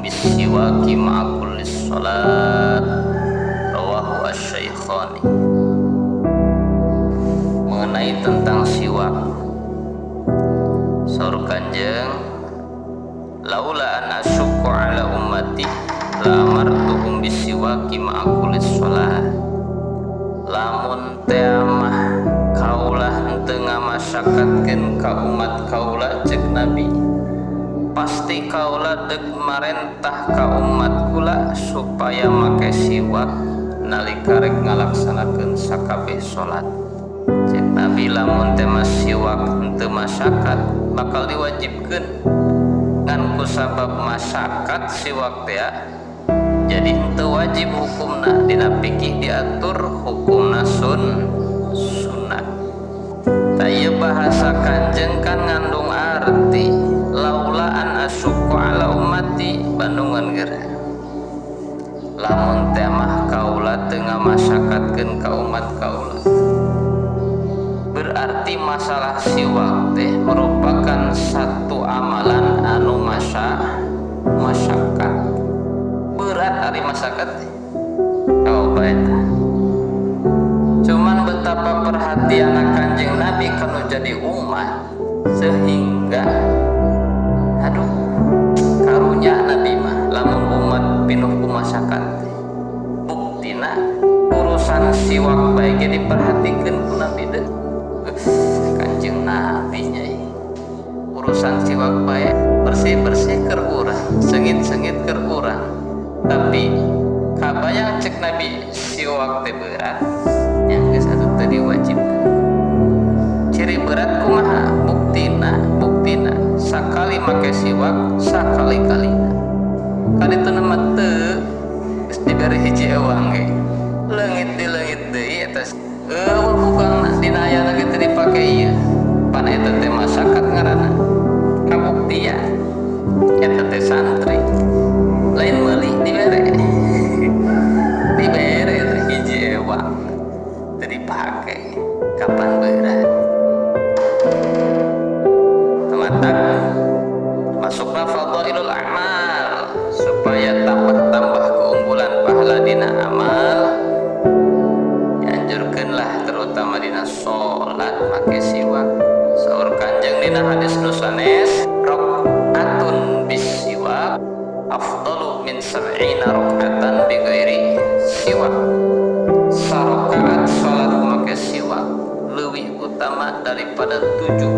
bisiwaki ma'a kulli sholat, rawahu asy-Syaikhani. Mengenai tentang siwak, saur Kanjeng, laula an asyukku ala ummati la amartuhum bisiwaki ma'a kulli sholat. Lamun teh mah kaulah henteu ngamasyakatkeun ka umat kaulah ceuk Nabi, pasti kaulah deuk marentah ka umat kula supaya make siwak nalika rek ngalaksanakeun sakabeh salat. Ceuk Nabi, lamun teh mas siwak henteu masyakat bakal diwajibkeun, ngan kusabab masyakat siwak teh jadi henteu wajib hukumna. Dina fikih diatur hukumna sunnah. Taya bahasa Kanjeng kan ngandung arti laula an asyukku ala ummati, bandungan geura lamun teh mah kaula teu ngamasyakatkeun ka umat kaula. Berarti masalah siwak teh merupakan satu amalan anu masyakat, berat ari masyakat teh. Oh baik. Cuman betapa perhatian Kanjeng Nabi kanu jadi umat sehingga karunya Nabi mah lamun umat pinuh ku masyakat. Buktina urusan siwak bae ge diperhatikeun ku Nabi deui. Kanjeng Nabi nya urusan siwak bae bersih-bersih keur urang, sengit-sengit keur urang. Tapi kabayang cek Nabi siwak teh berat yang geus atuh teu diwajibkeun. Ciri berat kumaha? Buktina sakali make siwak sakali-kalina. Kaditu nama teu geus dibere hiji ewang ge. Leungit di leungit deui eta bukangna dina ayana ge teu dipake ieu. Pan eta teh masyakat ngaranna. Kabuktian eta teh santri. Lain meuli dibere. Dibere teh hiji ewang. Teu dipake. Kapan berat? Tematak masukna fadhailul a'mal supaya tambah keunggulan pahala dina amal. Dianjurkeunlah terutama dina salat make siwak. Saur Kanjeng dina hadis nu sanes, rakaatun bisiwak afdalu min sab'ina rakaatan bighairi siwak. Sarakaat salat make siwak leuwih utama daripada 70